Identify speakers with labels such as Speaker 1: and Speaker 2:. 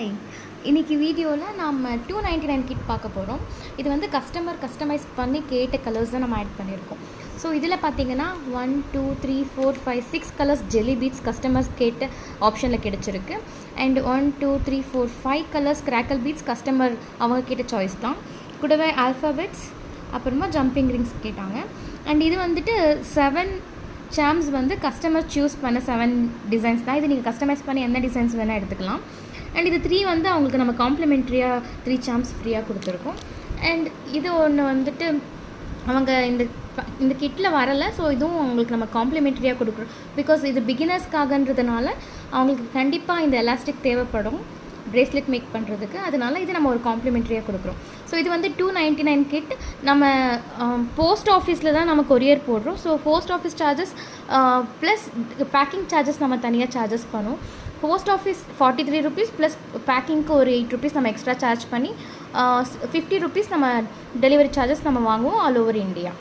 Speaker 1: Hi, இன்றைக்கி வீடியோவில் நம்ம 299 கிட் பார்க்க போகிறோம். இது வந்து கஸ்டமைஸ் பண்ணி கேட்ட கலர்ஸ் தான் நம்ம ஆட் பண்ணியிருக்கோம். ஸோ இதில் பார்த்தீங்கன்னா 1 2 3 4 5 6 கலர்ஸ் ஜெல்லி பீட்ஸ் கஸ்டமர்ஸ் கேட்ட ஆப்ஷனில் கிடச்சிருக்கு. And 1 2 3 4 5 colours crackle beads customer அவங்க கேட்ட சாய்ஸ் தான். கூடவே ஆல்ஃபாபெட்ஸ் அப்புறமா ஜம்பிங் ரிங்ஸ் கேட்டாங்க. அண்ட் இது வந்துட்டு 7 சாம்ஸ் வந்து கஸ்டமர் சூஸ் பண்ண 7 டிசைன்ஸ் தான். இது நீங்கள் கஸ்டமைஸ் பண்ணி எந்த டிசைன்ஸ் வேணால் எடுத்துக்கலாம். அண்ட் இது 3 வந்து அவங்களுக்கு நம்ம காம்ப்ளிமெண்ட்ரியாக 3 சாம்ஸ் ஃப்ரீயாக கொடுத்துருக்கோம். அண்ட் இது ஒன்று வந்துட்டு அவங்க இந்த கிட்டில் வரலை. ஸோ இதுவும் அவங்களுக்கு நம்ம காம்ப்ளிமெண்ட்ரியாக கொடுக்குறோம். பிகாஸ் இது பிகினர்ஸ்க்காகன்றதுனால அவங்களுக்கு கண்டிப்பாக இந்த எலாஸ்டிக் தேவைப்படும் ப்ரேஸ்லெட் மேக் பண்ணுறதுக்கு. அதனால இது நம்ம ஒரு காம்ப்ளிமெண்ட்ரியாக கொடுக்குறோம். ஸோ இது வந்து 299 கிட். நம்ம போஸ்ட் ஆஃபீஸில் தான் நம்ம கொரியர் போடுறோம். So post office charges plus packing charges நம்ம தனியாக சார்ஜஸ் பண்ணுவோம். போஸ்ட் ஆஃபீஸ் 43 ருபீஸ் ப்ளஸ் பேக்கிங்க்கு ஒரு 8 ருபீஸ் நம்ம எக்ஸ்ட்ரா சார்ஜ் பண்ணி 50 ருபீஸ் நம்ம டெலிவரி சார்ஜஸ் நம்ம வாங்குவோம் ஆல் ஓவர் இந்தியா.